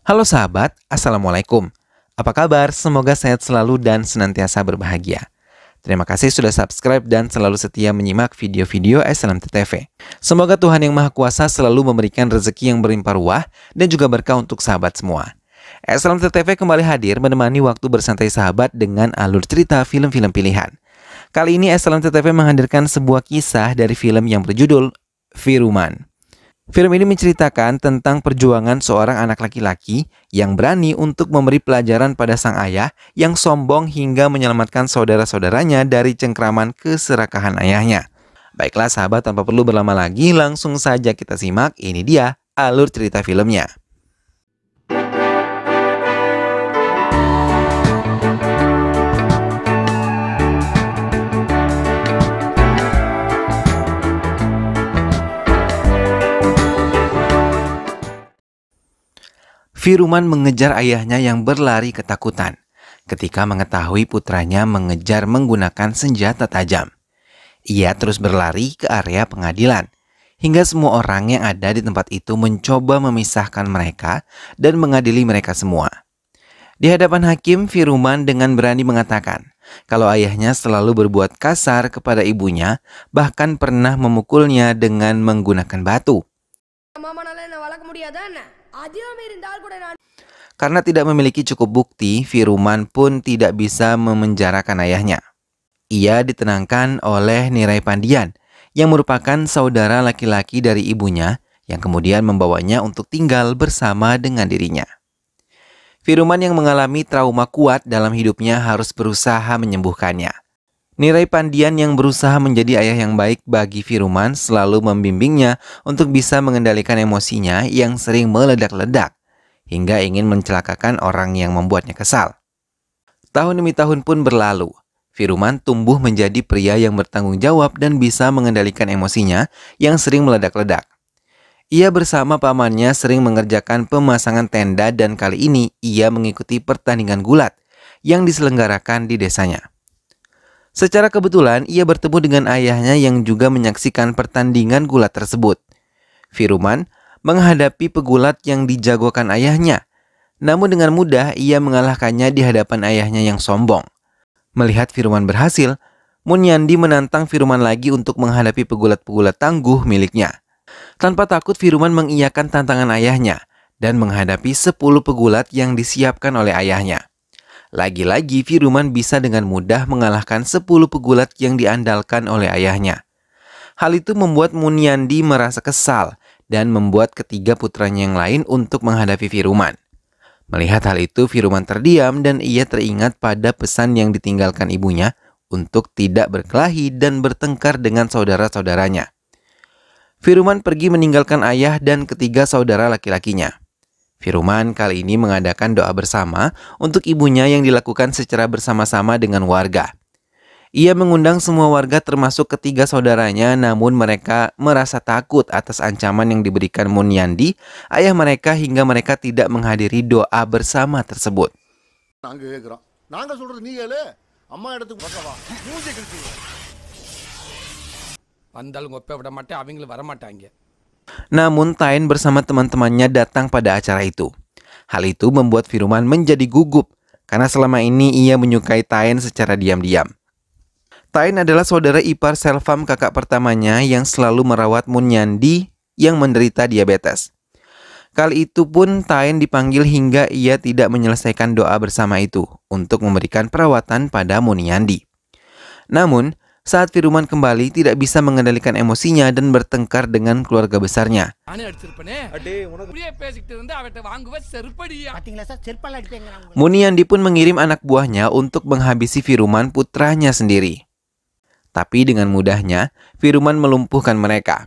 Halo sahabat, Assalamualaikum. Apa kabar? Semoga sehat selalu dan senantiasa berbahagia. Terima kasih sudah subscribe dan selalu setia menyimak video-video SLMT-TV. Semoga Tuhan Yang Maha Kuasa selalu memberikan rezeki yang berlimpah ruah dan juga berkah untuk sahabat semua. SLMT-TV kembali hadir menemani waktu bersantai sahabat dengan alur cerita film-film pilihan. Kali ini SLMT-TV menghadirkan sebuah kisah dari film yang berjudul Firman. Film ini menceritakan tentang perjuangan seorang anak laki-laki yang berani untuk memberi pelajaran pada sang ayah yang sombong hingga menyelamatkan saudara-saudaranya dari cengkraman keserakahan ayahnya. Baiklah sahabat, tanpa perlu berlama lagi, langsung saja kita simak. Ini dia alur cerita filmnya. Firman mengejar ayahnya yang berlari ketakutan ketika mengetahui putranya mengejar menggunakan senjata tajam. Ia terus berlari ke area pengadilan hingga semua orang yang ada di tempat itu mencoba memisahkan mereka dan mengadili mereka semua. Di hadapan hakim, Firman dengan berani mengatakan kalau ayahnya selalu berbuat kasar kepada ibunya, bahkan pernah memukulnya dengan menggunakan batu. Karena tidak memiliki cukup bukti, Firman pun tidak bisa memenjarakan ayahnya. Ia ditenangkan oleh Nirai Pandian yang merupakan saudara laki-laki dari ibunya yang kemudian membawanya untuk tinggal bersama dengan dirinya. Firman yang mengalami trauma kuat dalam hidupnya harus berusaha menyembuhkannya. Nirai Pandian yang berusaha menjadi ayah yang baik bagi Firman selalu membimbingnya untuk bisa mengendalikan emosinya yang sering meledak-ledak hingga ingin mencelakakan orang yang membuatnya kesal. Tahun demi tahun pun berlalu. Firman tumbuh menjadi pria yang bertanggung jawab dan bisa mengendalikan emosinya yang sering meledak-ledak. Ia bersama pamannya sering mengerjakan pemasangan tenda dan kali ini ia mengikuti pertandingan gulat yang diselenggarakan di desanya. Secara kebetulan, ia bertemu dengan ayahnya yang juga menyaksikan pertandingan gulat tersebut. Firman menghadapi pegulat yang dijagokan ayahnya. Namun dengan mudah, ia mengalahkannya di hadapan ayahnya yang sombong. Melihat Firman berhasil, Munyandi menantang Firman lagi untuk menghadapi pegulat-pegulat tangguh miliknya. Tanpa takut, Firman mengiyakan tantangan ayahnya dan menghadapi 10 pegulat yang disiapkan oleh ayahnya. Lagi-lagi Firman bisa dengan mudah mengalahkan 10 pegulat yang diandalkan oleh ayahnya. Hal itu membuat Munyandi merasa kesal dan membuat ketiga putranya yang lain untuk menghadapi Firman. Melihat hal itu, Firman terdiam dan ia teringat pada pesan yang ditinggalkan ibunya untuk tidak berkelahi dan bertengkar dengan saudara-saudaranya. Firman pergi meninggalkan ayah dan ketiga saudara laki-lakinya. Firman kali ini mengadakan doa bersama untuk ibunya yang dilakukan secara bersama-sama dengan warga. Ia mengundang semua warga termasuk ketiga saudaranya, namun mereka merasa takut atas ancaman yang diberikan Munyandi, ayah mereka, hingga mereka tidak menghadiri doa bersama tersebut. Namun Tain bersama teman-temannya datang pada acara itu. Hal itu membuat Firman menjadi gugup karena selama ini ia menyukai Tain secara diam-diam. Tain adalah saudara ipar Selvam, kakak pertamanya yang selalu merawat Munyandi yang menderita diabetes. Kali itu pun Tain dipanggil hingga ia tidak menyelesaikan doa bersama itu untuk memberikan perawatan pada Munyandi. Namun saat Firman kembali, tidak bisa mengendalikan emosinya dan bertengkar dengan keluarga besarnya. Munyandi pun mengirim anak buahnya untuk menghabisi Firman, putranya sendiri. Tapi dengan mudahnya, Firman melumpuhkan mereka.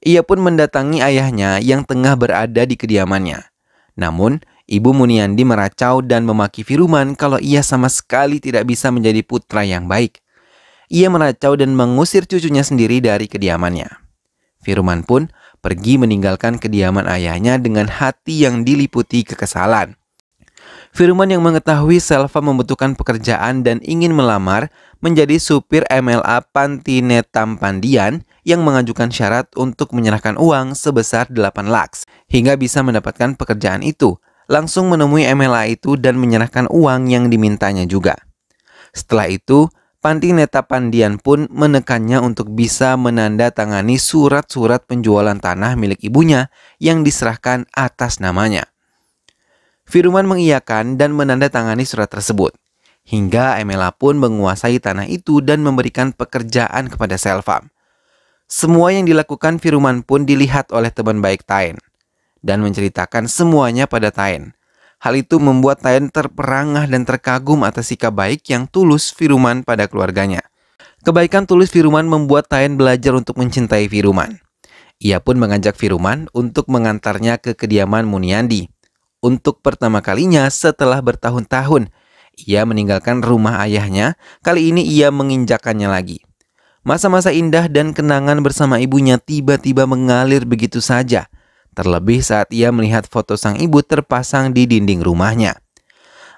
Ia pun mendatangi ayahnya yang tengah berada di kediamannya. Namun, ibu Munyandi meracau dan memaki Firman kalau ia sama sekali tidak bisa menjadi putra yang baik. Ia meracau dan mengusir cucunya sendiri dari kediamannya. Firman pun pergi meninggalkan kediaman ayahnya dengan hati yang diliputi kekesalan. Firman yang mengetahui Selva membutuhkan pekerjaan dan ingin melamar, menjadi supir MLA Pantinetam Pandian yang mengajukan syarat untuk menyerahkan uang sebesar 8 lakhs hingga bisa mendapatkan pekerjaan itu. Langsung menemui MLA itu dan menyerahkan uang yang dimintanya juga. Setelah itu, Pantineta Pandian pun menekannya untuk bisa menandatangani surat-surat penjualan tanah milik ibunya yang diserahkan atas namanya. Firman mengiyakan dan menandatangani surat tersebut. Hingga MLA pun menguasai tanah itu dan memberikan pekerjaan kepada Selvam. Semua yang dilakukan Firman pun dilihat oleh teman baik Taen dan menceritakan semuanya pada Taen. Hal itu membuat Taen terperangah dan terkagum atas sikap baik yang tulus Firman pada keluarganya. Kebaikan tulus Firman membuat Taen belajar untuk mencintai Firman. Ia pun mengajak Firman untuk mengantarnya ke kediaman Muniandi. Untuk pertama kalinya setelah bertahun-tahun, ia meninggalkan rumah ayahnya. Kali ini ia menginjakannya lagi. Masa-masa indah dan kenangan bersama ibunya tiba-tiba mengalir begitu saja. Terlebih saat ia melihat foto sang ibu terpasang di dinding rumahnya.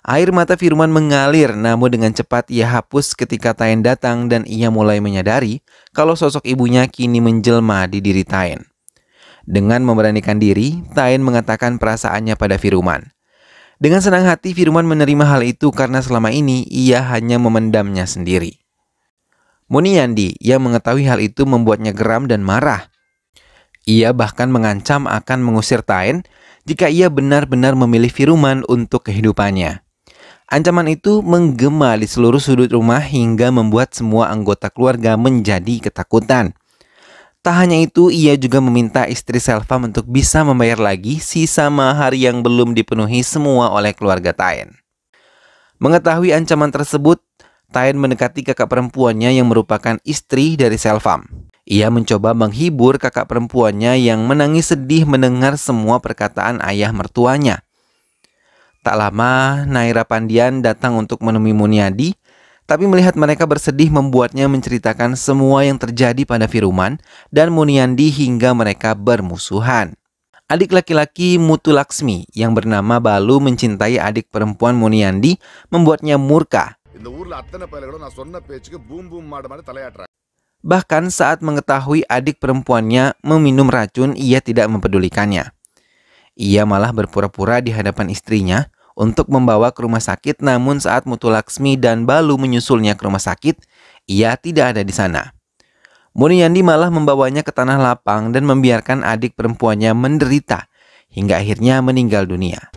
Air mata Firman mengalir, namun dengan cepat ia hapus ketika Taen datang dan ia mulai menyadari kalau sosok ibunya kini menjelma di diri Taen. Dengan memberanikan diri, Taen mengatakan perasaannya pada Firman. Dengan senang hati Firman menerima hal itu karena selama ini ia hanya memendamnya sendiri. Muniandi yang mengetahui hal itu membuatnya geram dan marah. Ia bahkan mengancam akan mengusir Taen jika ia benar-benar memilih Firman untuk kehidupannya. Ancaman itu menggema di seluruh sudut rumah hingga membuat semua anggota keluarga menjadi ketakutan. Tak hanya itu, ia juga meminta istri Selvam untuk bisa membayar lagi sisa mahar yang belum dipenuhi semua oleh keluarga Taen. Mengetahui ancaman tersebut, Taen mendekati kakak perempuannya yang merupakan istri dari Selvam. Ia mencoba menghibur kakak perempuannya yang menangis sedih mendengar semua perkataan ayah mertuanya. Tak lama, Naira Pandian datang untuk menemui Muniandi, tapi melihat mereka bersedih membuatnya menceritakan semua yang terjadi pada Firman dan Muniandi hingga mereka bermusuhan. Adik laki-laki Mutu Laksmi yang bernama Balu mencintai adik perempuan Muniandi membuatnya murka. Bahkan saat mengetahui adik perempuannya meminum racun, ia tidak mempedulikannya. Ia malah berpura-pura di hadapan istrinya untuk membawa ke rumah sakit, namun saat Mutu Laksmi dan Balu menyusulnya ke rumah sakit, ia tidak ada di sana. Muniandi malah membawanya ke tanah lapang dan membiarkan adik perempuannya menderita hingga akhirnya meninggal dunia.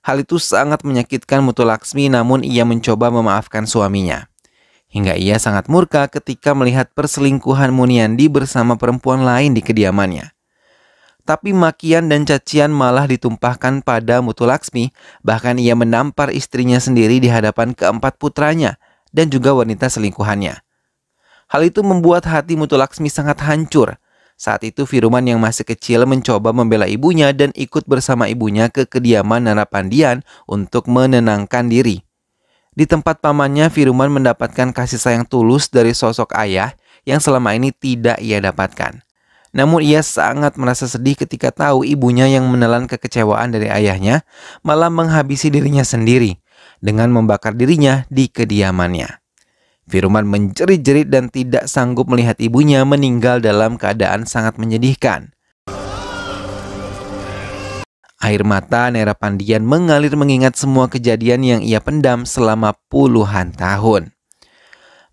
Hal itu sangat menyakitkan Mutu Laksmi, namun ia mencoba memaafkan suaminya. Hingga ia sangat murka ketika melihat perselingkuhan Muniandi bersama perempuan lain di kediamannya. Tapi makian dan cacian malah ditumpahkan pada Mutu Laksmi, bahkan ia menampar istrinya sendiri di hadapan keempat putranya dan juga wanita selingkuhannya. Hal itu membuat hati Mutu Laksmi sangat hancur. Saat itu Firman yang masih kecil mencoba membela ibunya dan ikut bersama ibunya ke kediaman Nara Pandian untuk menenangkan diri. Di tempat pamannya, Firman mendapatkan kasih sayang tulus dari sosok ayah yang selama ini tidak ia dapatkan. Namun ia sangat merasa sedih ketika tahu ibunya yang menelan kekecewaan dari ayahnya malah menghabisi dirinya sendiri dengan membakar dirinya di kediamannya. Firman menjerit-jerit dan tidak sanggup melihat ibunya meninggal dalam keadaan sangat menyedihkan. Air mata Naira Pandian mengalir mengingat semua kejadian yang ia pendam selama puluhan tahun.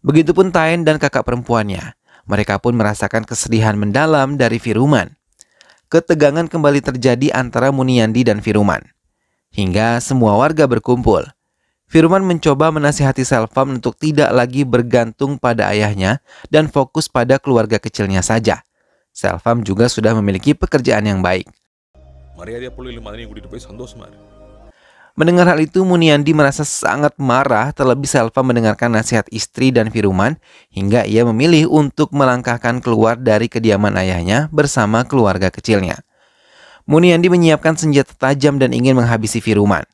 Begitupun Taen dan kakak perempuannya. Mereka pun merasakan kesedihan mendalam dari Firman. Ketegangan kembali terjadi antara Muniandi dan Firman. Hingga semua warga berkumpul. Firman mencoba menasihati Selvam untuk tidak lagi bergantung pada ayahnya dan fokus pada keluarga kecilnya saja. Selvam juga sudah memiliki pekerjaan yang baik. Mendengar hal itu, Muniandi merasa sangat marah, terlebih Selvam mendengarkan nasihat istri dan Firman hingga ia memilih untuk melangkahkan keluar dari kediaman ayahnya bersama keluarga kecilnya. Muniandi menyiapkan senjata tajam dan ingin menghabisi Firman.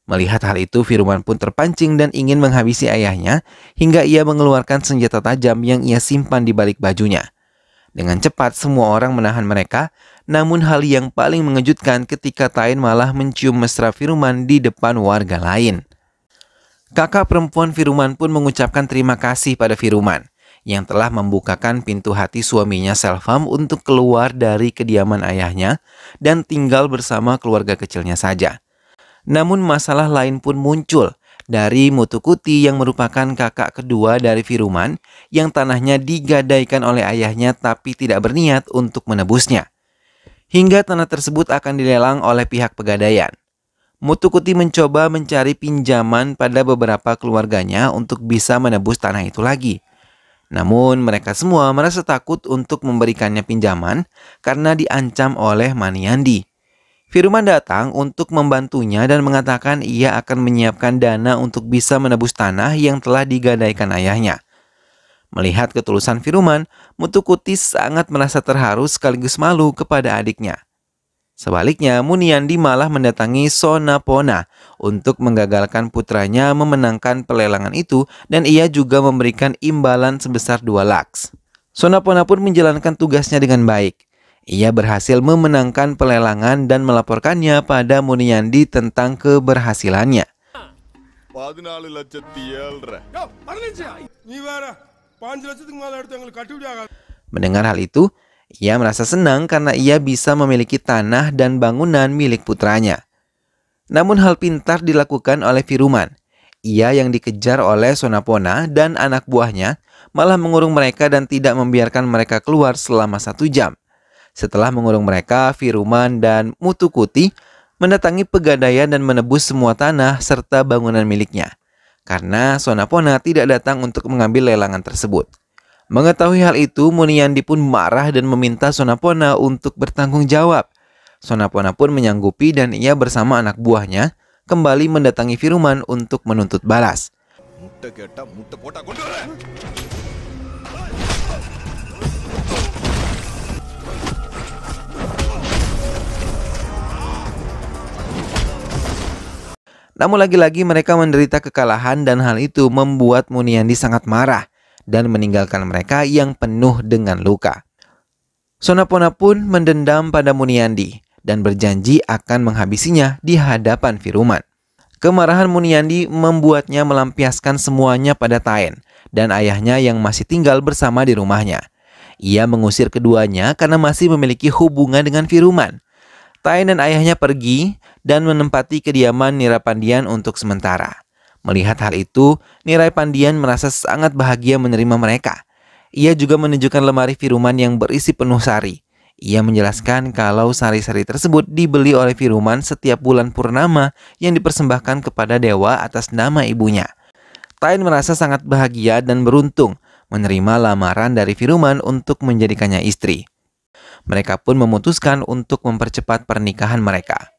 Melihat hal itu, Firman pun terpancing dan ingin menghabisi ayahnya hingga ia mengeluarkan senjata tajam yang ia simpan di balik bajunya. Dengan cepat semua orang menahan mereka, namun hal yang paling mengejutkan ketika Taen malah mencium mesra Firman di depan warga lain. Kakak perempuan Firuman pun mengucapkan terima kasih pada Firuman yang telah membukakan pintu hati suaminya Selvam untuk keluar dari kediaman ayahnya dan tinggal bersama keluarga kecilnya saja. Namun masalah lain pun muncul dari Mutukuti yang merupakan kakak kedua dari Firuman yang tanahnya digadaikan oleh ayahnya tapi tidak berniat untuk menebusnya. Hingga tanah tersebut akan dilelang oleh pihak pegadaian. Mutukuti mencoba mencari pinjaman pada beberapa keluarganya untuk bisa menebus tanah itu lagi. Namun mereka semua merasa takut untuk memberikannya pinjaman karena diancam oleh Maniyandi. Firuman datang untuk membantunya dan mengatakan ia akan menyiapkan dana untuk bisa menebus tanah yang telah digadaikan ayahnya. Melihat ketulusan Firuman, Mutukuti sangat merasa terharu sekaligus malu kepada adiknya. Sebaliknya, Muniyandi malah mendatangi Sonapona untuk menggagalkan putranya memenangkan pelelangan itu dan ia juga memberikan imbalan sebesar 2 lakhs. Sonapona pun menjalankan tugasnya dengan baik. Ia berhasil memenangkan pelelangan dan melaporkannya pada Muniyandi tentang keberhasilannya. Mendengar hal itu, ia merasa senang karena ia bisa memiliki tanah dan bangunan milik putranya. Namun hal pintar dilakukan oleh Firuman. Ia yang dikejar oleh Sonapona dan anak buahnya malah mengurung mereka dan tidak membiarkan mereka keluar selama 1 jam. Setelah mengurung mereka, Firuman dan Mutukuti mendatangi pegadaian dan menebus semua tanah serta bangunan miliknya. Karena Sonapona tidak datang untuk mengambil lelangan tersebut. Mengetahui hal itu, Muniyandi pun marah dan meminta Sonapona untuk bertanggung jawab. Sonapona pun menyanggupi dan ia bersama anak buahnya kembali mendatangi Firuman untuk menuntut balas. Namun lagi-lagi mereka menderita kekalahan dan hal itu membuat Muniyandi sangat marah dan meninggalkan mereka yang penuh dengan luka. Sonapona pun mendendam pada Muniyandi dan berjanji akan menghabisinya di hadapan Firuman. Kemarahan Muniyandi membuatnya melampiaskan semuanya pada Taen dan ayahnya yang masih tinggal bersama di rumahnya. Ia mengusir keduanya karena masih memiliki hubungan dengan Firuman. Taen dan ayahnya pergi dan menempati kediaman Nirapandian untuk sementara. Melihat hal itu, Niraipandian merasa sangat bahagia menerima mereka. Ia juga menunjukkan lemari Firuman yang berisi penuh sari. Ia menjelaskan kalau sari-sari tersebut dibeli oleh Firuman setiap bulan purnama yang dipersembahkan kepada dewa atas nama ibunya. Taen merasa sangat bahagia dan beruntung menerima lamaran dari Firuman untuk menjadikannya istri. Mereka pun memutuskan untuk mempercepat pernikahan mereka.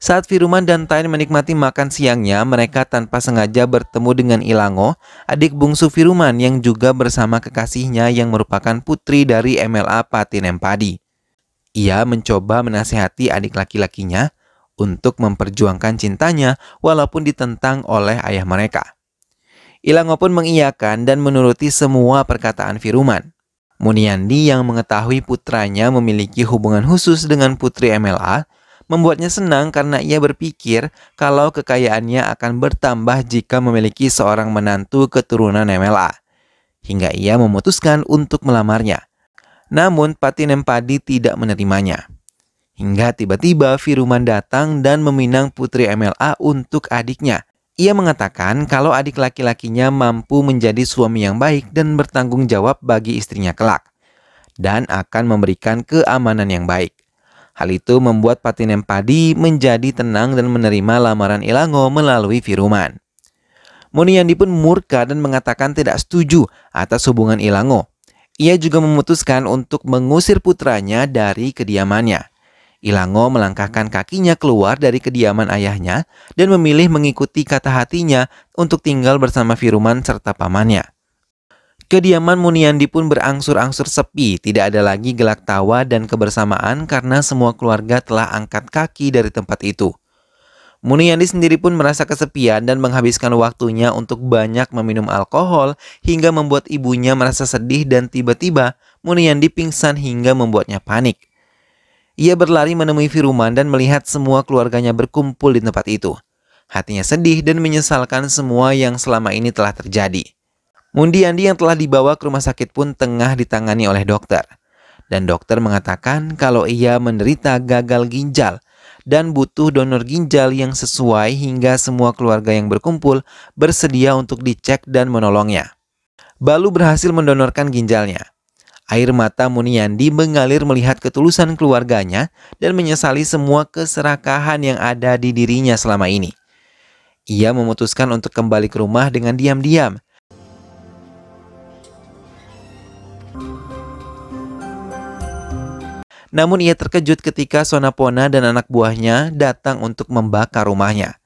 Saat Firuman dan Taen menikmati makan siangnya, mereka tanpa sengaja bertemu dengan Ilango, adik bungsu Firuman yang juga bersama kekasihnya yang merupakan putri dari MLA Patinempadi. Ia mencoba menasihati adik laki-lakinya untuk memperjuangkan cintanya walaupun ditentang oleh ayah mereka. Ilango pun mengiyakan dan menuruti semua perkataan Firuman. Muniyandi yang mengetahui putranya memiliki hubungan khusus dengan putri MLA, membuatnya senang karena ia berpikir kalau kekayaannya akan bertambah jika memiliki seorang menantu keturunan MLA. Hingga ia memutuskan untuk melamarnya. Namun Patinempadi tidak menerimanya. Hingga tiba-tiba Firuman datang dan meminang putri MLA untuk adiknya. Ia mengatakan kalau adik laki-lakinya mampu menjadi suami yang baik dan bertanggung jawab bagi istrinya kelak. Dan akan memberikan keamanan yang baik. Hal itu membuat Patinempadi menjadi tenang dan menerima lamaran Ilango melalui Firuman. Muniyandi pun murka dan mengatakan tidak setuju atas hubungan Ilango. Ia juga memutuskan untuk mengusir putranya dari kediamannya. Ilango melangkahkan kakinya keluar dari kediaman ayahnya dan memilih mengikuti kata hatinya untuk tinggal bersama Firuman serta pamannya. Kediaman Muniyandi pun berangsur-angsur sepi, tidak ada lagi gelak tawa dan kebersamaan karena semua keluarga telah angkat kaki dari tempat itu. Muniyandi sendiri pun merasa kesepian dan menghabiskan waktunya untuk banyak meminum alkohol hingga membuat ibunya merasa sedih dan tiba-tiba Muniyandi pingsan hingga membuatnya panik. Ia berlari menemui Firuman dan melihat semua keluarganya berkumpul di tempat itu. Hatinya sedih dan menyesalkan semua yang selama ini telah terjadi. Mundiandi yang telah dibawa ke rumah sakit pun tengah ditangani oleh dokter. Dan dokter mengatakan kalau ia menderita gagal ginjal dan butuh donor ginjal yang sesuai hingga semua keluarga yang berkumpul bersedia untuk dicek dan menolongnya. Balu berhasil mendonorkan ginjalnya. Air mata Muniandi mengalir melihat ketulusan keluarganya dan menyesali semua keserakahan yang ada di dirinya selama ini. Ia memutuskan untuk kembali ke rumah dengan diam-diam. Namun ia terkejut ketika Sonapona dan anak buahnya datang untuk membakar rumahnya.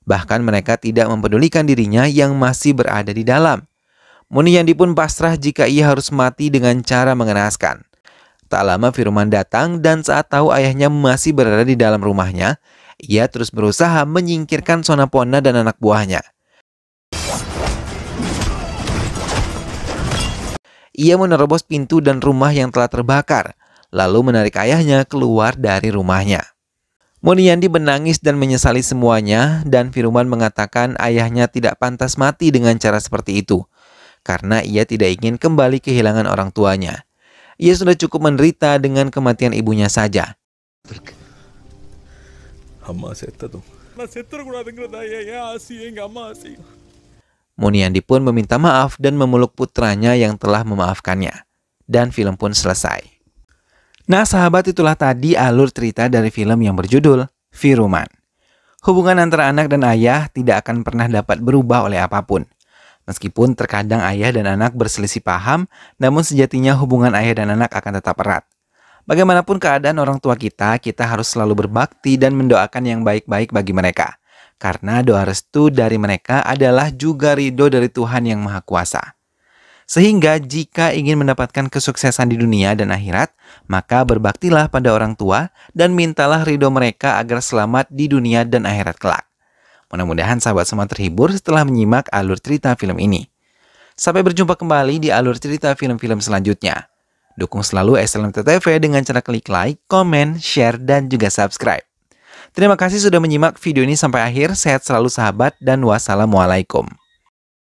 Bahkan mereka tidak mempedulikan dirinya yang masih berada di dalam. Muniandi pun pasrah jika ia harus mati dengan cara mengenaskan. Tak lama Firman datang dan saat tahu ayahnya masih berada di dalam rumahnya, ia terus berusaha menyingkirkan Sonapona dan anak buahnya. Ia menerobos pintu dan rumah yang telah terbakar, lalu menarik ayahnya keluar dari rumahnya. Muniandi menangis dan menyesali semuanya, dan Firman mengatakan ayahnya tidak pantas mati dengan cara seperti itu, karena ia tidak ingin kembali kehilangan orang tuanya. Ia sudah cukup menderita dengan kematian ibunya saja. Muniandi pun meminta maaf dan memeluk putranya yang telah memaafkannya. Dan film pun selesai. Nah sahabat, itulah tadi alur cerita dari film yang berjudul Firman. Hubungan antara anak dan ayah tidak akan pernah dapat berubah oleh apapun. Meskipun terkadang ayah dan anak berselisih paham, namun sejatinya hubungan ayah dan anak akan tetap erat. Bagaimanapun keadaan orang tua kita harus selalu berbakti dan mendoakan yang baik-baik bagi mereka. Karena doa restu dari mereka adalah juga ridho dari Tuhan Yang Maha Kuasa. Sehingga jika ingin mendapatkan kesuksesan di dunia dan akhirat, maka berbaktilah pada orang tua dan mintalah ridho mereka agar selamat di dunia dan akhirat kelak. Mudah-mudahan sahabat semua terhibur setelah menyimak alur cerita film ini. Sampai berjumpa kembali di alur cerita film-film selanjutnya. Dukung selalu SLMT TV dengan cara klik like, komen, share, dan juga subscribe. Terima kasih sudah menyimak video ini sampai akhir. Sehat selalu sahabat dan wassalamualaikum.